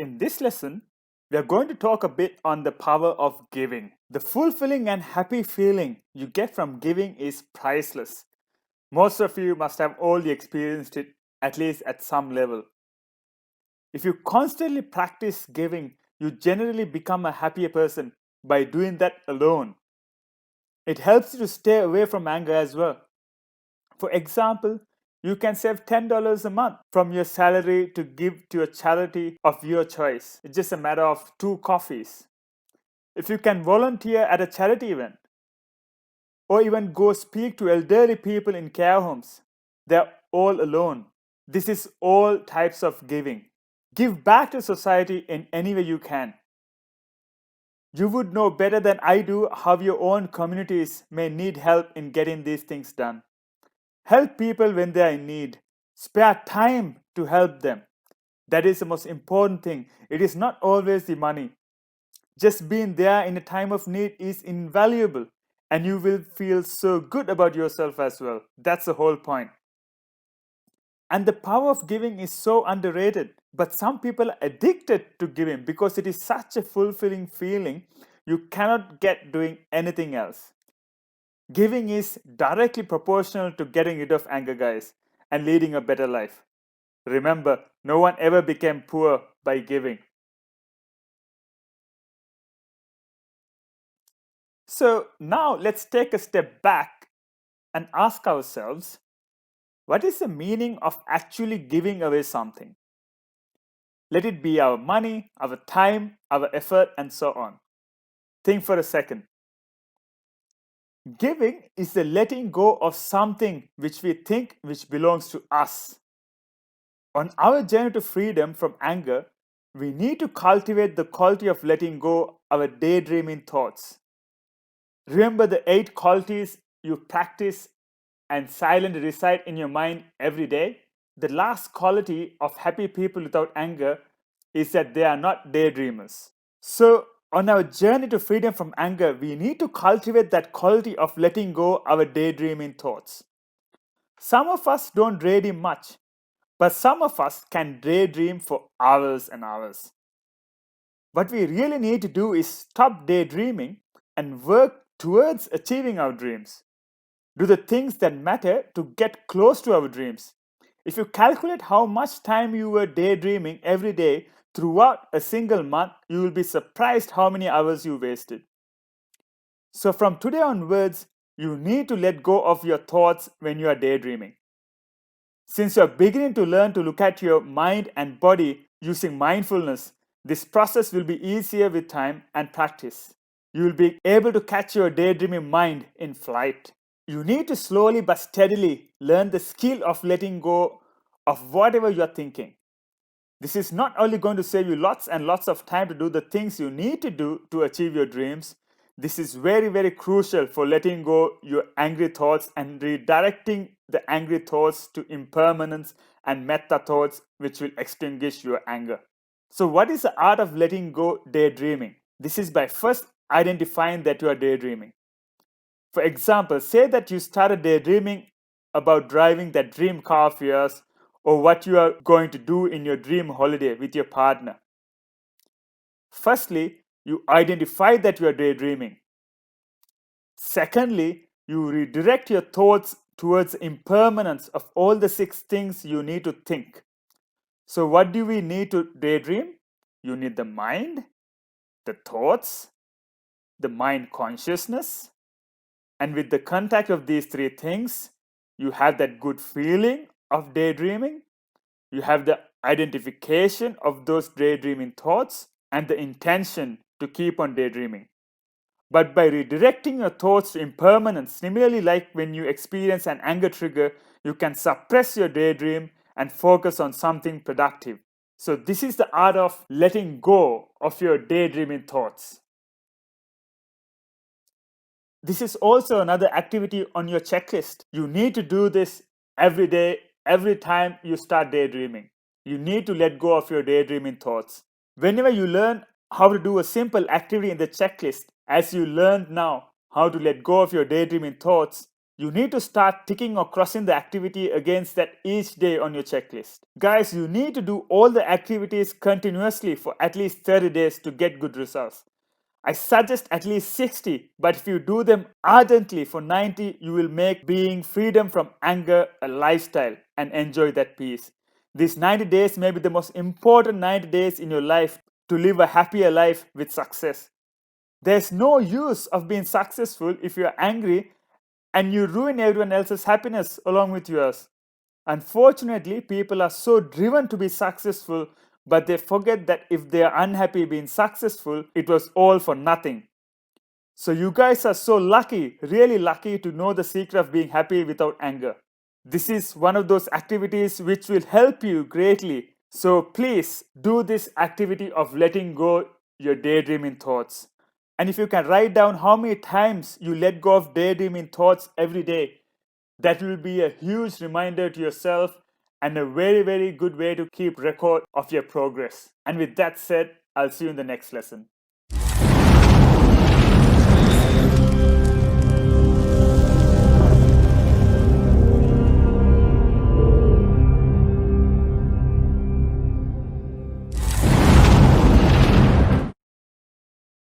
In this lesson, we are going to talk a bit on the power of giving. The fulfilling and happy feeling you get from giving is priceless. Most of you must have already experienced it, at least at some level. If you constantly practice giving, you generally become a happier person by doing that alone. It helps you to stay away from anger as well. For example, you can save $10 a month from your salary to give to a charity of your choice. It's just a matter of 2 coffees. If you can volunteer at a charity event or even go speak to elderly people in care homes, they're all alone. This is all types of giving. Give back to society in any way you can. You would know better than I do how your own communities may need help in getting these things done. Help people when they are in need. Spare time to help them. That is the most important thing. It is not always the money. Just being there in a time of need is invaluable, and you will feel so good about yourself as well. That's the whole point. And the power of giving is so underrated, but some people are addicted to giving because it is such a fulfilling feeling you cannot get doing anything else. Giving is directly proportional to getting rid of anger, guys, and leading a better life. Remember, no one ever became poor by giving. So now let's take a step back and ask ourselves, what is the meaning of actually giving away something? Let it be our money, our time, our effort, and so on. Think for a second. Giving is the letting go of something which we think which belongs to us. On our journey to freedom from anger, we need to cultivate the quality of letting go our daydreaming thoughts. Remember the 8 qualities you practice and silently recite in your mind every day? The last quality of happy people without anger is that they are not daydreamers. So, on our journey to freedom from anger, we need to cultivate that quality of letting go our daydreaming thoughts. Some of us don't daydream much, but some of us can daydream for hours and hours. What we really need to do is stop daydreaming and work towards achieving our dreams. Do the things that matter to get close to our dreams. If you calculate how much time you were daydreaming every day throughout a single month, you will be surprised how many hours you wasted. So, from today onwards, you need to let go of your thoughts when you are daydreaming. Since you are beginning to learn to look at your mind and body using mindfulness, this process will be easier with time and practice. You will be able to catch your daydreaming mind in flight. You need to slowly but steadily learn the skill of letting go of whatever you are thinking. This is not only going to save you lots and lots of time to do the things you need to do to achieve your dreams, this is very, very crucial for letting go your angry thoughts and redirecting the angry thoughts to impermanence and metta thoughts, which will extinguish your anger. So, what is the art of letting go daydreaming? This is by first identifying that you are daydreaming. For example, say that you started daydreaming about driving that dream car of yours or what you are going to do in your dream holiday with your partner. Firstly, you identify that you are daydreaming. Secondly, you redirect your thoughts towards impermanence of all the 6 things you need to think. So, what do we need to daydream? You need the mind, the thoughts, the mind consciousness, and with the contact of these 3 things, you have that good feeling of daydreaming, you have the identification of those daydreaming thoughts, and the intention to keep on daydreaming. But by redirecting your thoughts to impermanence, similarly like when you experience an anger trigger, you can suppress your daydream and focus on something productive. So this is the art of letting go of your daydreaming thoughts. This is also another activity on your checklist. You need to do this every day, every time you start daydreaming. You need to let go of your daydreaming thoughts. Whenever you learn how to do a simple activity in the checklist, as you learned now how to let go of your daydreaming thoughts, You need to start ticking or crossing the activity against that each day on your checklist. Guys, you need to do all the activities continuously for at least 30 days to get good results. I suggest at least 60, but if you do them ardently for 90, you will make being freedom from anger a lifestyle and enjoy that peace. These 90 days may be the most important 90 days in your life to live a happier life with success. There's no use of being successful if you're angry and you ruin everyone else's happiness along with yours. Unfortunately, people are so driven to be successful, but they forget that if they are unhappy being successful, it was all for nothing. So, you guys are so lucky, really lucky to know the secret of being happy without anger. This is one of those activities which will help you greatly. So, please do this activity of letting go your daydreaming thoughts. And if you can write down how many times you let go of daydreaming thoughts every day, that will be a huge reminder to yourself and a very, very good way to keep record of your progress. And with that said, I'll see you in the next lesson.